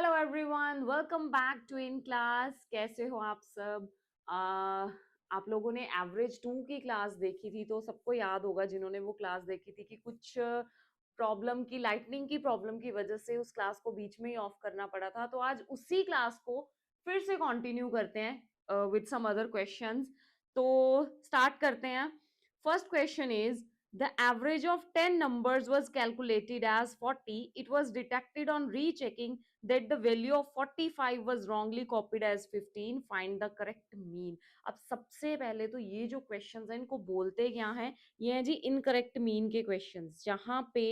Hello everyone, welcome back to in class. कैसे हो आप सब? आप लोगों ने एवरेज टू की क्लास देखी थी, तो सबको याद होगा जिन्होंने वो क्लास देखी थी कि कुछ प्रॉब्लम की, लाइटनिंग की प्रॉब्लम की वजह से उस क्लास को बीच में ही ऑफ करना पड़ा था। तो आज उसी क्लास को फिर से कंटिन्यू करते हैं विद सम अदर क्वेश्चंस। तो स्टार्ट करते हैं। First question is, the average of 10 numbers was calculated as 40. It was detected on rechecking that the value of 45 was wrongly copied as 15. Find the correct mean. अब सबसे पहले तो ये जो questions हैं इनको बोलते क्या हैं? ये है जी इनकरेक्ट मीन के क्वेश्चंस, जहां पे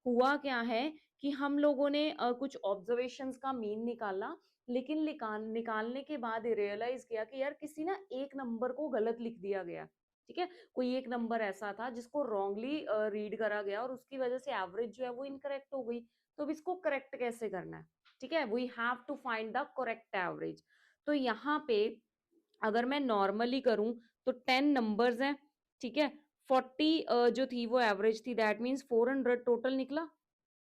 हुआ क्या है कि हम लोगों ने कुछ ऑब्जर्वेशंस का मीन निकाला, लेकिन निकालने के बाद रियलाइज किया कि यार किसी ना एक नंबर को गलत लिख दिया गया। ठीक है, कोई एक नंबर ऐसा था जिसको रॉन्गली रीड करा गया और उसकी वजह से एवरेज जो है वो इनकरेक्ट हो गई। तो अब इसको करेक्ट कैसे करना है? ठीक है, we have to find the correct average. तो यहाँ पे अगर मैं नॉर्मली करूं तो 10 नंबर्स हैं। ठीक है, 40 जो थी वो एवरेज थी, दैट मीन्स 400 टोटल निकला।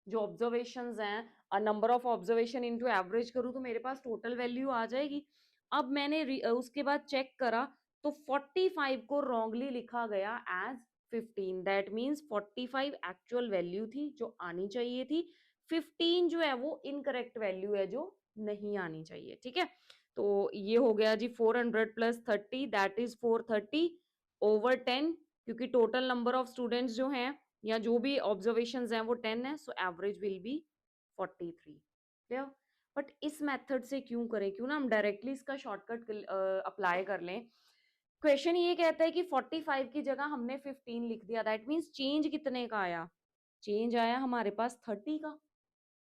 जो ऑब्जर्वेशंस हैं, number of observation into average करूं तो मेरे पास टोटल वैल्यू आ जाएगी। अब मैंने उसके बाद चेक करा तो 45 को रॉन्गली लिखा गया as 15। That means 45 actual value थी जो आनी चाहिए थी, 15 जो है वो इनकरेक्ट वैल्यू है जो नहीं आनी चाहिए। ठीक है, तो ये हो गया जी 400 प्लस 30, दैट इज 430 ओवर 10, क्योंकि टोटल नंबर ऑफ स्टूडेंट्स जो हैं या जो भी ऑब्जर्वेशन हैं वो 10 है, so average will be 43। Clear? But इस मेथड से क्यों करें? क्यों ना हम डायरेक्टली इसका शॉर्टकट अप्लाई कर लें। क्वेश्चन ये कहता है कि 45 की जगह हमने 15 लिख दिया, दैट मीन्स चेंज कितने का आया? चेंज आया हमारे पास 30 का।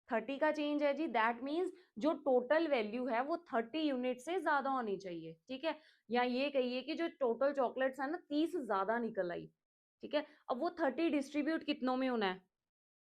30 का चेंज है जी, दैट मीन्स जो टोटल वैल्यू है वो 30 यूनिट से ज्यादा होनी चाहिए। ठीक है, या ये कहिए कि जो टोटल चॉकलेट्स है ना 30 ज्यादा निकल आई। ठीक है, अब वो 30 डिस्ट्रीब्यूट कितनों में होना है?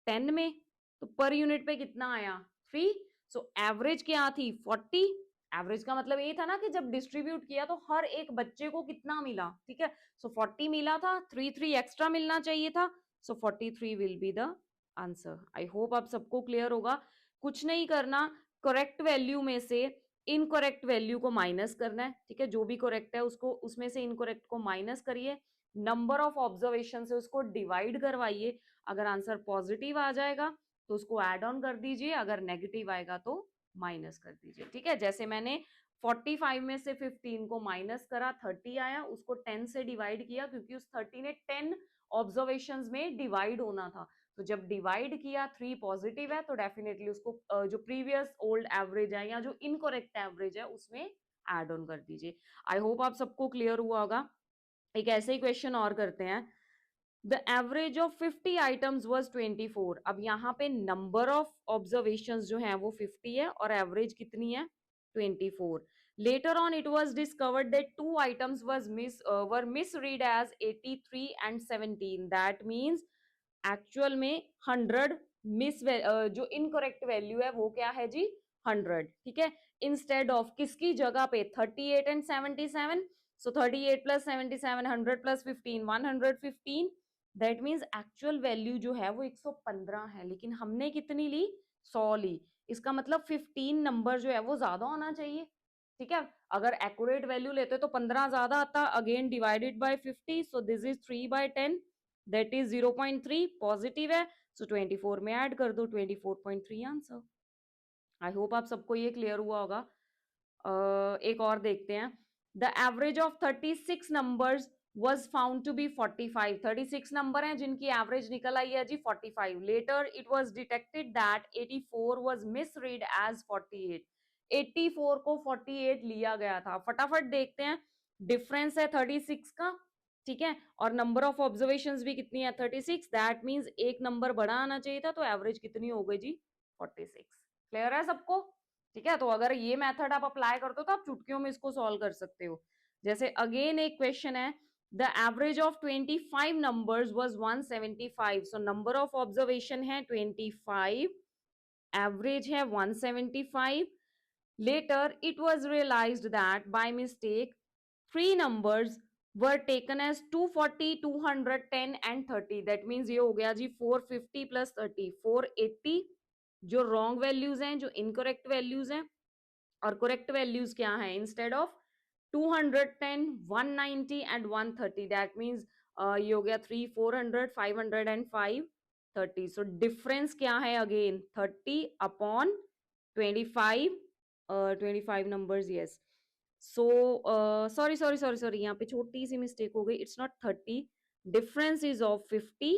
10 में। तो पर यूनिट पे कितना आया? 3। सो एवरेज क्या थी? 40। एवरेज का मतलब ये था ना कि जब डिस्ट्रीब्यूट किया तो हर एक बच्चे को कितना मिला। ठीक है, सो 40 मिला था, 3 एक्स्ट्रा मिलना चाहिए था, सो 43 will be the answer. I hope आप सबको क्लियर होगा। कुछ नहीं करना, करेक्ट वैल्यू में से इनकरेक्ट वैल्यू को माइनस करना है। ठीक है, जो भी करेक्ट है उसको उसमें से इनकरेक्ट को माइनस करिए, नंबर ऑफ ऑब्जर्वेशन से उसको डिवाइड करवाइए। अगर आंसर पॉजिटिव आ जाएगा तो उसको ऐड ऑन कर दीजिए, अगर नेगेटिव आएगा तो माइनस कर दीजिए। ठीक है, जैसे मैंने 45 में से 15 को माइनस करा, 30 आया, उसको 10 से डिवाइड किया क्योंकि उस 30 ने 10 ऑब्जर्वेशंस में डिवाइड होना था। तो जब डिवाइड किया 3 पॉजिटिव है तो डेफिनेटली उसको जो प्रीवियस ओल्ड एवरेज है या जो इनकरेक्ट एवरेज है उसमें ऐड ऑन कर दीजिए। आई होप आप सबको क्लियर हुआ होगा। एक ऐसे ही क्वेश्चन और करते हैं। The average of 50 items was 24। अब यहाँ पे नंबर ऑफ ऑब्जर्वेशन जो है वो 50 है और एवरेज कितनी है? 24। Later on it was discovered that two items were misread as 83 and 17। That means actual में 100 जो इनकरेक्ट वैल्यू है वो क्या है जी? 100। ठीक है, इंस्टेड ऑफ किसकी जगह पे? 38 and 77। So 38 plus 77, 100 plus 15, 115। That means actual value जो है वो 115 है, लेकिन हमने कितनी ली? 100 ली। इसका मतलब 15 नंबर जो है वो ज्यादा होना चाहिए। ठीक है, अगर एक्यूरेट वैल्यू लेते तो 15 ज्यादा आता, again divided by 50, so this is 3/10, that is 0.3, positive है, सो 24 में ऐड कर दो, 24.3 आंसर। आई होप आप सबको ये क्लियर हुआ होगा। एक और देखते हैं। The average of 36 numbers was found to be 45। 36 number हैं जिनकी एवरेज निकल आई है जी 45। Later it was detected that 84 was misread as 48। 84 को 48 लिया गया था। फटाफट देखते हैं, डिफरेंस है 36 का। ठीक है, और नंबर ऑफ ऑब्जर्वेशंस भी कितनी है? 36। दैट मीन्स एक नंबर बड़ा आना चाहिए था, तो एवरेज कितनी हो गई जी? 46। क्लियर है सबको? ठीक है, तो अगर ये मेथड आप अप्लाई करते हो तो आप चुटकियों में इसको सॉल्व कर सकते हो। जैसे अगेन एक क्वेश्चन है, the average of 25 numbers was 175। So number of observation है 25, एवरेज है 175। Later it was realized that by mistake 3 numbers were taken as 240, 210 and 30। That means ये हो गया जी 450 प्लस 30, 480। जो रॉन्ग वैल्यूज हैं, जो इनकरेक्ट वैल्यूज हैं, और करेक्ट वैल्यूज क्या है, instead of 210, 190 and 130, that means ये हो गया 3, 400, 500 एंड 530। सो डिफरेंस क्या है, again 30 upon 25, 25 numbers, yes. So sorry sorry sorry sorry, यहाँ पे छोटी सी मिस्टेक हो गई, it's not 30, difference is of 50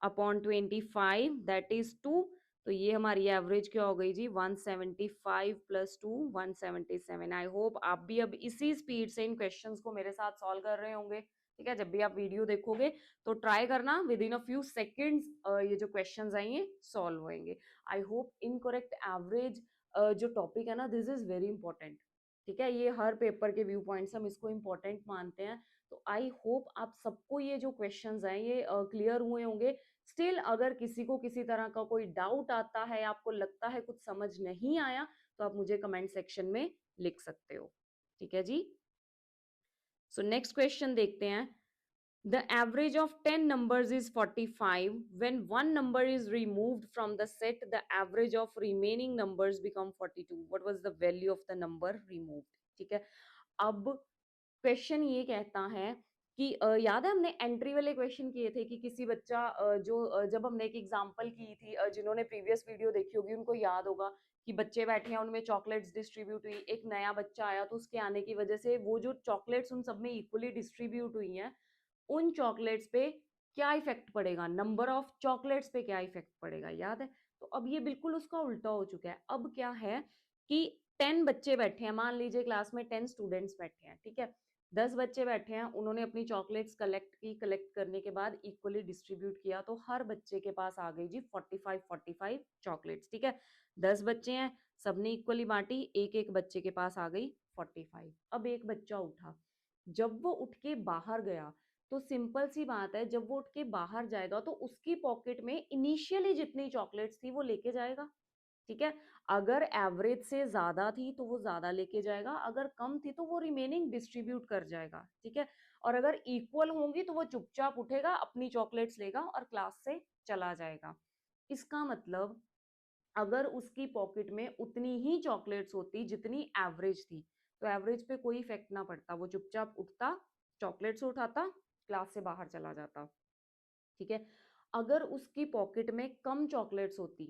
upon 25, that is 2। तो ये हमारी एवरेज क्या हो गई जी, 175 प्लस 2, 177। आई होप आप भी अब इसी स्पीड से इन क्वेश्चंस को मेरे साथ सॉल्व कर रहे होंगे। ठीक है, जब भी आप वीडियो देखोगे तो ट्राई करना, with in a few seconds ये जो क्वेश्चंस आएंगे सॉल्व होंगे। आई होप इनकरेक्ट एवरेज जो टॉपिक है ना, दिस इज वेरी इंपॉर्टेंट। ठीक है, ये हर पेपर के व्यू पॉइंट से हम इसको इम्पोर्टेंट मानते हैं। तो आई होप आप सबको ये जो क्वेश्चंस हैं ये क्लियर हुए होंगे। स्टिल अगर किसी को किसी तरह का कोई डाउट आता है, आपको लगता है कुछ समझ नहीं आया, तो आप मुझे कमेंट सेक्शन में लिख सकते हो। ठीक है जी। सो नेक्स्ट क्वेश्चन देखते हैं। The average of 10 numbers is 45. When one number is removed from the set, the average of remaining numbers become 42. What was the value of the number removed? ठीक है, अब क्वेश्चन ये कहता है कि याद है हमने एंट्री वाले क्वेश्चन किए थे कि किसी बच्चा जब हमने एक एग्जांपल की थी, जिन्होंने प्रीवियस वीडियो देखी होगी उनको याद होगा कि बच्चे बैठे हैं, उनमें चॉकलेट्स डिस्ट्रीब्यूट हुई, एक नया बच्चा आया तो उसके आने की वजह से वो जो चॉकलेट्स उन सब में इक्वली डिस्ट्रीब्यूट हुई हैं, उन चॉकलेट्स पे क्या इफेक्ट पड़ेगा, नंबर ऑफ चॉकलेट्स पे क्या इफेक्ट पड़ेगा, याद है? तो अब ये बिल्कुल उसका उल्टा हो चुका है। अब क्या है कि 10 बच्चे बैठे हैं, मान लीजिए क्लास में 10 स्टूडेंट्स बैठे हैं, ठीक है, 10 बच्चे बैठे हैं, उन्होंने अपनी चॉकलेट्स कलेक्ट की, कलेक्ट करने के बाद इक्वली डिस्ट्रीब्यूट किया, तो हर बच्चे के पास आ गई जी 45 चॉकलेट्स। ठीक है, 10 बच्चे हैं, सबने इक्वली बांटी, एक एक बच्चे के पास आ गई 45। अब एक बच्चा उठा, जब वो उठ के बाहर गया, तो सिंपल सी बात है, जब वो उठ के बाहर जाएगा तो उसकी पॉकेट में इनिशियली जितनी चॉकलेट्स थी वो लेके जाएगा। ठीक है, अगर एवरेज से ज्यादा थी तो वो ज्यादा लेके जाएगा, अगर कम थी तो वो रिमेनिंग डिस्ट्रीब्यूट कर जाएगा। ठीक है, और अगर इक्वल होंगी तो वो चुपचाप उठेगा, अपनी चॉकलेट्स लेगा और क्लास से चला जाएगा। इसका मतलब अगर उसकी पॉकेट में उतनी ही चॉकलेट्स होती जितनी एवरेज थी, तो एवरेज पे कोई इफेक्ट ना पड़ता, वो चुपचाप उठता, चॉकलेट्स उठाता, क्लास से बाहर चला जाता। ठीक है, अगर उसकी पॉकेट में कम चॉकलेट्स होती,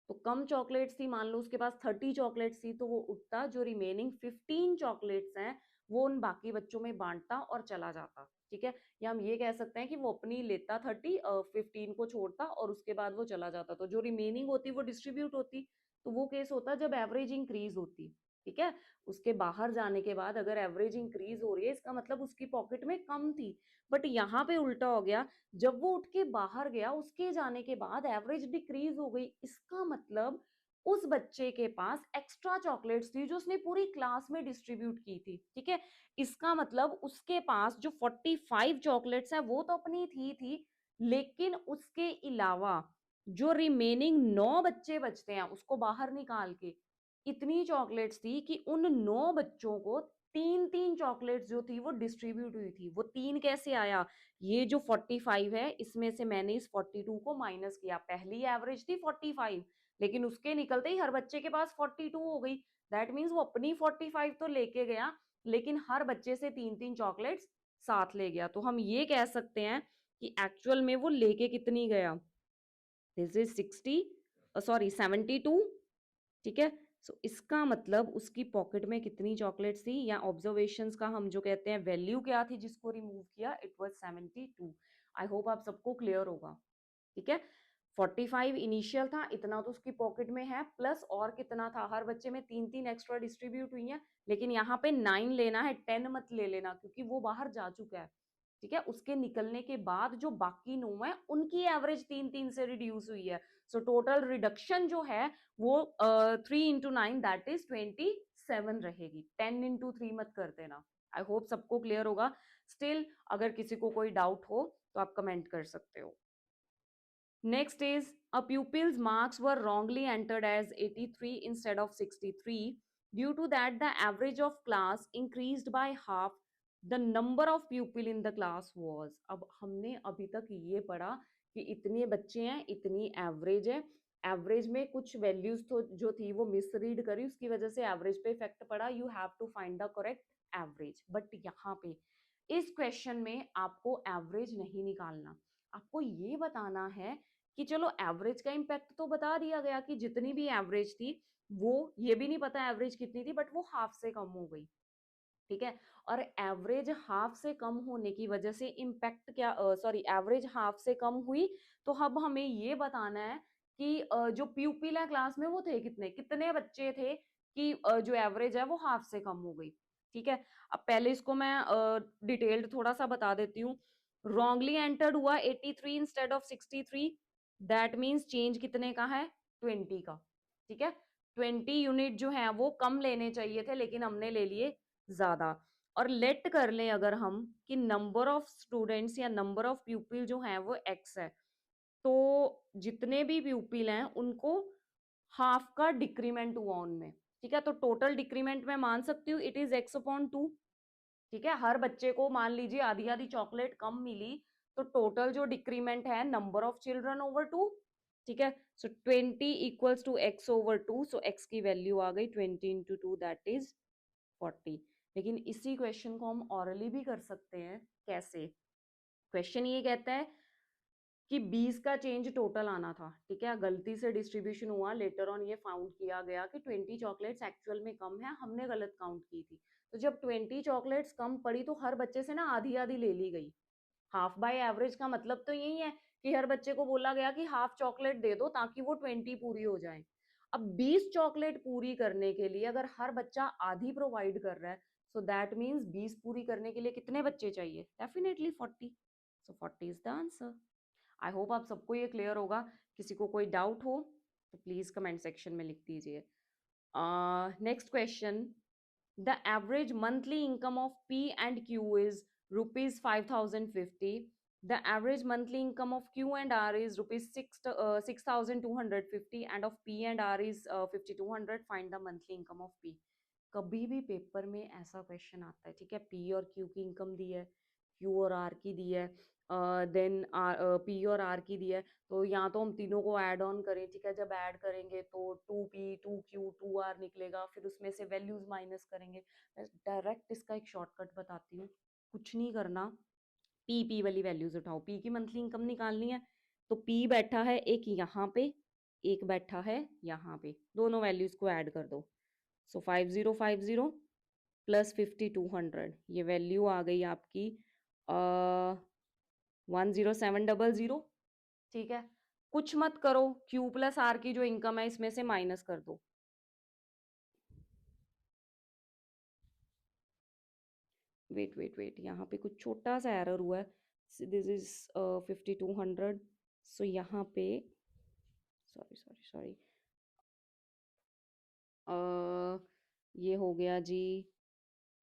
तो कम चॉकलेट्स थी, मान लो उसके पास 30 चॉकलेट्स थी, तो वो उठता, जो रिमेनिंग 15 चॉकलेट्स हैं वो उन बाकी बच्चों में बांटता और चला जाता। ठीक है, या हम ये कह सकते हैं कि वो अपनी लेता 30, 15 को छोड़ता और उसके बाद वो चला जाता, तो जो रिमेनिंग होती वो डिस्ट्रीब्यूट होती। तो वो केस होता जब एवरेज इंक्रीज होती। ठीक है, उसके बाहर जाने के बाद अगर एवरेज इंक्रीज हो रही है, इसका मतलब उसकी पॉकेट में कम थी। बट यहाँ पे उल्टा हो गया, जब वो उठ के बाहर गया, उसके जाने के बाद एवरेज डिक्रीज हो गई, इसका मतलब उस बच्चे के पास एक्स्ट्रा चॉकलेट्स थी जो उसने पूरी क्लास में डिस्ट्रीब्यूट की थी। ठीक है, इसका मतलब उसके पास जो 45 चॉकलेट्स हैं वो तो अपनी थी, लेकिन उसके अलावा जो रिमेनिंग 9 बच्चे बचते हैं उसको बाहर निकाल के इतनी चॉकलेट्स थी कि उन 9 बच्चों को तीन तीन चॉकलेट्स जो थी वो डिस्ट्रीब्यूट हुई थी। वो तीन कैसे आया, ये जो 45 है इसमें से मैंने इस 42 को माइनस किया, पहली एवरेज थी 45, लेकिन उसके निकलते ही हर बच्चे के पास 42 हो गई। दैट मीन्स वो अपनी 45 तो लेके गया, लेकिन हर बच्चे से तीन तीन चॉकलेट्स साथ ले गया। तो हम ये कह सकते हैं कि एक्चुअल में वो लेके कितनी गया, दिस इज 60, सॉरी 72। ठीक है, सो इसका मतलब उसकी पॉकेट में कितनी चॉकलेट्स थी, या ऑब्जर्वेशंस का हम जो कहते हैं वैल्यू क्या थी जिसको रिमूव किया, इट वाज 72। आई होप आप सबको क्लियर होगा। ठीक है, 45 इनिशियल था, इतना तो उसकी पॉकेट में है, प्लस और कितना था, हर बच्चे में तीन तीन एक्स्ट्रा डिस्ट्रीब्यूट हुई है, लेकिन यहाँ पे 9 लेना है, 10 मत ले लेना, क्योंकि वो बाहर जा चुका है। ठीक है, उसके निकलने के बाद जो बाकी 9 है उनकी एवरेज तीन तीन से रिड्यूस हुई है। सो टोटल रिडक्शन जो है वो 3 into 9 दैट इज 27 रहेगी, 10 into 3 मत कर देना। आई होप सबको क्लियर होगा। स्टिल अगर किसी को कोई डाउट हो तो आप कमेंट कर सकते हो। Next is a pupil's marks were wrongly entered as 83 instead of 63. Due to that, the average of class increased by half. The number of pupil in the class was. अब हमने अभी तक ये पढ़ा कि इतने बच्चे हैं, इतनी एवरेज है, एवरेज में कुछ वैल्यूज तो जो थी वो मिसरीड करी, उसकी वजह से एवरेज पे इफेक्ट पड़ा, you have to find the correct average. But यहाँ पे इस क्वेश्चन में आपको एवरेज नहीं निकालना, आपको ये बताना है कि चलो एवरेज का इम्पैक्ट तो बता दिया गया कि जितनी भी एवरेज थी वो, ये भी नहीं पता एवरेज कितनी थी, बट वो हाफ से कम हो गई, ठीक है। और एवरेज हाफ से कम होने की वजह से इम्पैक्ट क्या, सॉरी एवरेज हाफ से कम हुई, तो अब हमें ये बताना है कि जो प्यूपिल है क्लास में वो थे कितने, कितने बच्चे थे कि जो एवरेज है वो हाफ से कम हो गई, ठीक है। अब पहले इसको मैं डिटेल्ड थोड़ा सा बता देती हूँ। रॉन्गली एंटर्ड हुआ 83 instead of 63, that means change कितने का है, 20 का, ठीक है। 20 यूनिट जो है वो कम लेने चाहिए थे, लेकिन हमने ले लिए ज्यादा। और लेट कर लें अगर हम कि नंबर ऑफ स्टूडेंट्स या नंबर ऑफ प्यूपिल जो है वो एक्स है, तो जितने भी प्यूपिल हैं उनको हाफ का डिक्रीमेंट हुआ उनमें, ठीक है। तो टोटल डिक्रीमेंट मैं मान सकती हूँ it is x upon two, ठीक है। हर बच्चे को मान लीजिए आधी आधी चॉकलेट कम मिली, तो टोटल जो डिक्रीमेंट है number of children over two, ठीक है। So 20 equals to x over two, so x की वैल्यू आ गई 20 इंटू टू, दैट इज 40। लेकिन इसी क्वेश्चन को हम ऑरली भी कर सकते हैं। कैसे? क्वेश्चन ये कहता है कि 20 का चेंज टोटल आना था, ठीक है। गलती से डिस्ट्रीब्यूशन हुआ, लेटर ऑन ये फाउंड किया गया कि 20 चॉकलेट्स एक्चुअल में कम है, हमने गलत काउंट की थी। तो जब 20 चॉकलेट्स कम पड़ी तो हर बच्चे से ना आधी आधी ले ली गई। हाफ बाय एवरेज का मतलब तो यही है कि हर बच्चे को बोला गया कि हाफ चॉकलेट दे दो ताकि वो 20 पूरी हो जाए। अब 20 चॉकलेट पूरी करने के लिए अगर हर बच्चा आधी प्रोवाइड कर रहा है, सो दैट मीन्स 20 पूरी करने के लिए कितने बच्चे चाहिए, definitely 40। So 40 is the answer. I hope आप सबको ये क्लियर होगा। किसी को कोई डाउट हो तो प्लीज कमेंट सेक्शन में लिख दीजिए। Next question, the average monthly income of P and Q is rupees 5050. The average monthly income of Q and R is rupees 6250 and of P and R is 5200. Find the monthly income of P. कभी भी paper में ऐसा question आता है, ठीक है। P और Q की इनकम दी है, क्यू और आर की दी है, देन पी और आर की दी है, तो यहाँ तो हम तीनों को ऐड ऑन करें, ठीक है। जब ऐड करेंगे तो 2P 2Q 2R निकलेगा, फिर उसमें से वैल्यूज माइनस करेंगे। मैं डायरेक्ट इसका एक शॉर्टकट बताती हूँ, कुछ नहीं करना, पी वाली वैल्यूज उठाओ। पी की मंथली इनकम निकालनी है, तो पी बैठा है एक यहाँ पे, एक बैठा है यहाँ पे, दोनों वैल्यूज को ऐड कर दो। सो 5050 प्लस 5200, ये वैल्यू आ गई आपकी 10700, ठीक है। कुछ मत करो, Q प्लस आर की जो इनकम है इसमें से माइनस कर दो। वेट वेट वेट, यहाँ पे कुछ छोटा सा एरर हुआ है। दिस इज 5200, सो यहाँ पे सॉरी सॉरी सॉरी, ये हो गया जी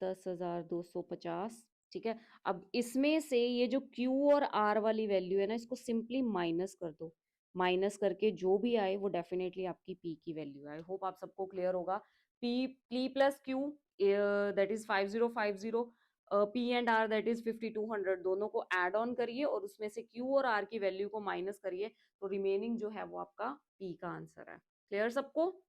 10,250, ठीक है। अब इसमें से ये जो Q और R वाली वैल्यू है ना, इसको सिंपली माइनस कर दो। माइनस करके जो भी आए वो डेफिनेटली आपकी P की वैल्यू है। आई होप आप सबको क्लियर होगा। P plus Q that is 5050, P and R that is 5200, दोनों को ऐड ऑन करिए और उसमें से Q और R की वैल्यू को माइनस करिए, तो रिमेनिंग जो है वो आपका P का आंसर है। क्लियर सबको?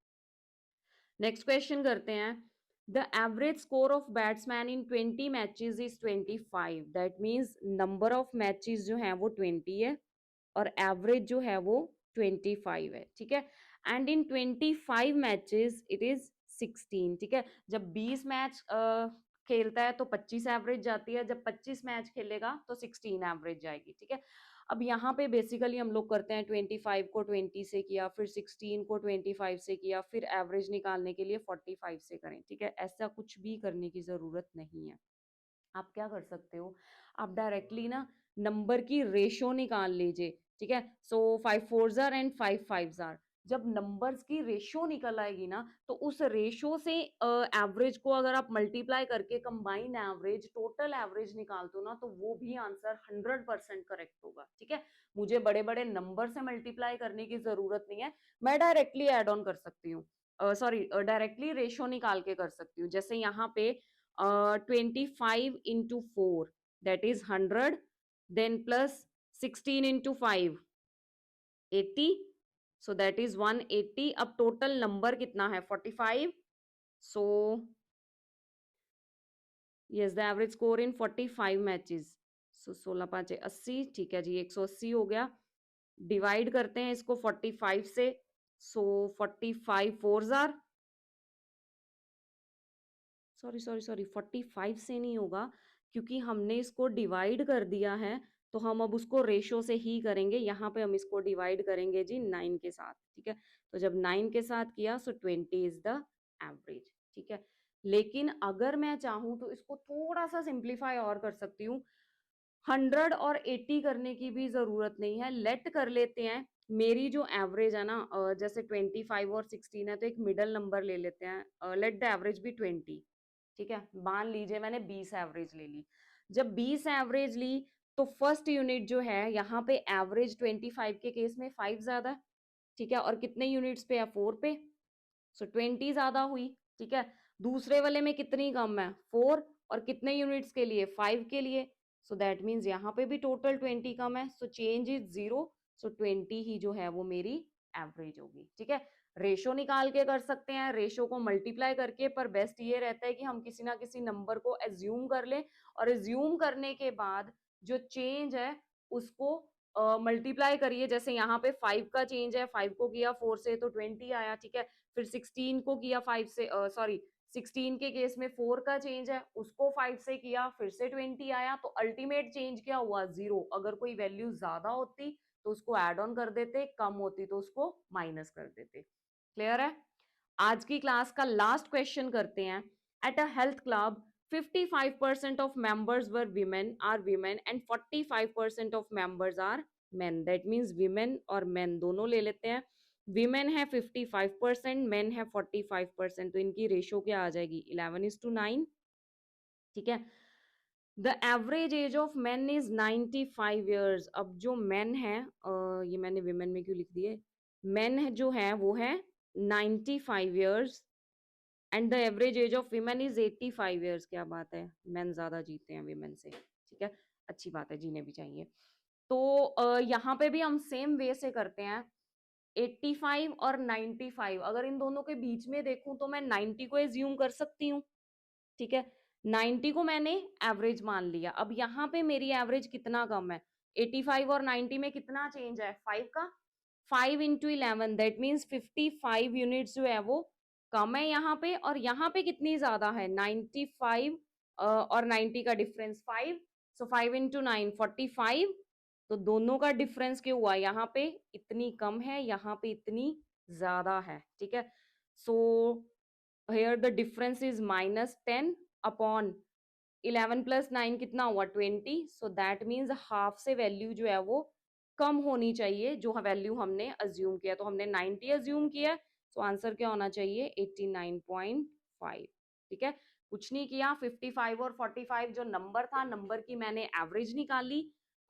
नेक्स्ट क्वेश्चन करते हैं। The average score of batsman in 20 matches is 25, that means number of matches जो है वो 20 है और एवरेज जो है वो 25 है, ठीक है। And in 25 matches it is 16, ठीक है। जब 20 मैच खेलता है तो 25 एवरेज जाती है, जब 25 मैच खेलेगा तो 16 एवरेज जाएगी, ठीक है। अब यहाँ पे बेसिकली हम लोग करते हैं 25 को 20 से किया, फिर 16 को 25 से किया, फिर एवरेज निकालने के लिए 45 से करें, ठीक है। ऐसा कुछ भी करने की जरूरत नहीं है। आप क्या कर सकते हो, आप डायरेक्टली ना नंबर की रेशो निकाल लीजिए, ठीक है। So 5 4s are and 5 5s are, जब नंबर्स की रेशो निकल आएगी ना, तो उस रेशो से एवरेज को अगर आप मल्टीप्लाई करके कंबाइन एवरेज टोटल एवरेज निकाल दो ना, तो वो भी आंसर 100% करेक्ट होगा, ठीक है। मुझे बड़े बड़े नंबर से मल्टीप्लाई करने की जरूरत नहीं है, मैं डायरेक्टली एड ऑन कर सकती हूँ, सॉरी डायरेक्टली रेशो निकाल के कर सकती हूँ। जैसे यहाँ पे 25 into 4 that is 100, then plus 16 into 5 80, so that is 180। अब टोटल नंबर कितना है 45। So yes the average score in 45 matches. सो 16 5 80, ठीक है जी 180 हो गया। डिवाइड करते हैं इसको 45 से। सो 45 four jar, sorry sorry sorry 45 से नहीं होगा, क्योंकि हमने इसको डिवाइड कर दिया है। तो हम अब उसको रेशो से ही करेंगे। यहाँ पे हम इसको डिवाइड करेंगे जी 9 के साथ, ठीक है। तो जब 9 के साथ किया सो 20 इज द एवरेज, ठीक है। लेकिन अगर मैं चाहूँ तो इसको थोड़ा सा सिंप्लीफाई और कर सकती हूँ। 100 और 80 करने की भी जरूरत नहीं है, लेट कर लेते हैं। मेरी जो एवरेज है ना, जैसे 25 और 16 है, तो एक मिडल नंबर ले लेते हैं। लेट द एवरेज भी 20, ठीक है। मान लीजिए मैंने 20 एवरेज ले ली। जब 20 एवरेज ली तो फर्स्ट यूनिट जो है यहाँ पे एवरेज 25 के केस में 5 ज्यादा है, ठीक है। और कितने यूनिट्स पे है 4 पे, सो 20 ज्यादा हुई, ठीक है। दूसरे वाले में कितनी कम है 4, और कितने यूनिट्स के लिए 5 के लिए। सो दैट मीन्स यहाँ पे भी टोटल 20 कम है, सो चेंज इज 0। सो 20 ही जो है वो मेरी एवरेज होगी, ठीक है। रेशो निकाल के कर सकते हैं, रेशो को मल्टीप्लाई करके, पर बेस्ट ये रहता है कि हम किसी ना किसी नंबर को एज्यूम कर लें, और एज्यूम करने के बाद जो चेंज है उसको मल्टीप्लाई करिए। जैसे यहाँ पे 5 का चेंज है, 5 को किया 4 से तो 20 आया, ठीक है। फिर 16 को किया 5 से, सॉरी 16 के केस में 4 का चेंज है, उसको 5 से किया फिर से 20 आया। तो अल्टीमेट चेंज क्या हुआ 0। अगर कोई वैल्यू ज्यादा होती तो उसको ऐड ऑन कर देते, कम होती तो उसको माइनस कर देते। क्लियर है। आज की क्लास का लास्ट क्वेश्चन करते हैं। At a health club 55% of members were women and 45% of members are men. That means women और men दोनों ले लेते हैं। विमेन है 55%, मेन है 45%, तो इनकी रेशो क्या आ जाएगी 11:9, ठीक है। The average age of main is 95 years. अब जो मेन है, ये मैंने विमेन में क्यों लिख दिए, मेन है जो है वो है 95 years, and the average age of women is 85 years. क्या बात है, मेन ज्यादा जीते हैं विमेन से, ठीक है। अच्छी बात है, जीने भी चाहिए। तो यहाँ पे भी हम सेम वे से करते हैं। 85 और 95, अगर इन दोनों के बीच में देखूं तो मैं 90 को एज्यूम कर सकती हूँ, ठीक है। 90 को मैंने एवरेज मान लिया। अब यहाँ पे मेरी एवरेज कितना कम है, 85 और 90 में कितना चेंज है 5 का। 5 इंटू 11 दैट मीन्स 55 यूनिट्स जो है वो कम है यहाँ पे, और यहाँ पे कितनी ज्यादा है 95, और 90 का डिफरेंस 5। सो 5 इंटू 9 45। तो दोनों का डिफरेंस क्यों हुआ, यहाँ पे इतनी कम है, यहाँ पे इतनी ज्यादा है, ठीक है। सो here the difference is -10 upon 11 plus 9 कितना हुआ 20। सो दैट मीन्स हाफ से वैल्यू जो है वो कम होनी चाहिए, जो वैल्यू हमने अज्यूम किया। तो हमने 90 अज्यूम किया, तो आंसर क्या होना चाहिए 89.5, ठीक है। कुछ नहीं किया, 55 और 45 जो नंबर था, नंबर की मैंने एवरेज निकाली,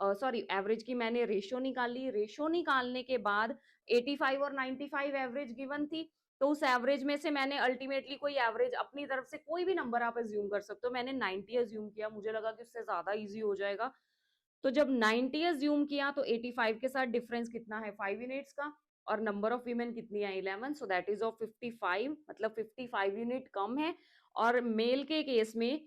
सॉरी एवरेज की मैंने रेशो निकाली। रेशो निकालने के बाद 85 और 95 एवरेज गिवन थी, तो उस एवरेज में से मैंने अल्टीमेटली कोई एवरेज अपनी तरफ से कोई भी नंबर आप अज्यूम कर सकते हो। मैंने 90 अज्यूम किया, मुझे लगा कि उससे ज्यादा इजी हो जाएगा। तो जब 90 अज्यूम किया तो 85 के साथ डिफरेंस कितना है 5 यूनिट्स का, और नंबर ऑफ वीमेन कितनी है 11, सो दैट इज ऑफ 55, मतलब 55 यूनिट कम है। और मेल के केस में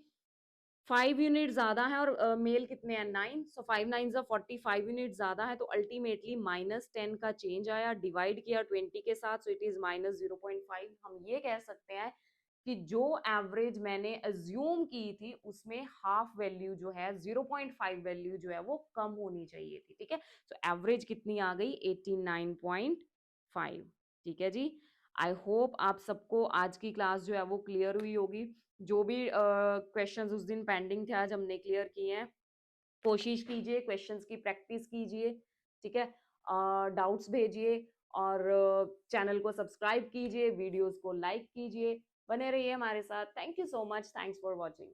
5 यूनिट ज्यादा है, और मेल कितने हैं 9, सो 5 9 45 यूनिट ज्यादा है। तो अल्टीमेटली -10 का चेंज आया, डिवाइड किया 20 के साथ, सो इट इज -0.5। हम ये कह सकते हैं कि जो एवरेज मैंने अज्यूम की थी उसमें हाफ वैल्यू जो है 0.5 वैल्यू जो है वो कम होनी चाहिए थी, ठीक है। तो एवरेज कितनी आ गई 89.5, ठीक है जी। आई होप आप सबको आज की क्लास जो है वो क्लियर हुई होगी। जो भी क्वेश्चंस उस दिन पेंडिंग थे आज हमने क्लियर किए हैं। कोशिश कीजिए, क्वेश्चंस की प्रैक्टिस कीजिए, ठीक है। डाउट्स भेजिए, और चैनल को सब्सक्राइब कीजिए, वीडियोस को लाइक कीजिए, बने रहिए हमारे साथ। Thank you so much, thanks for watching.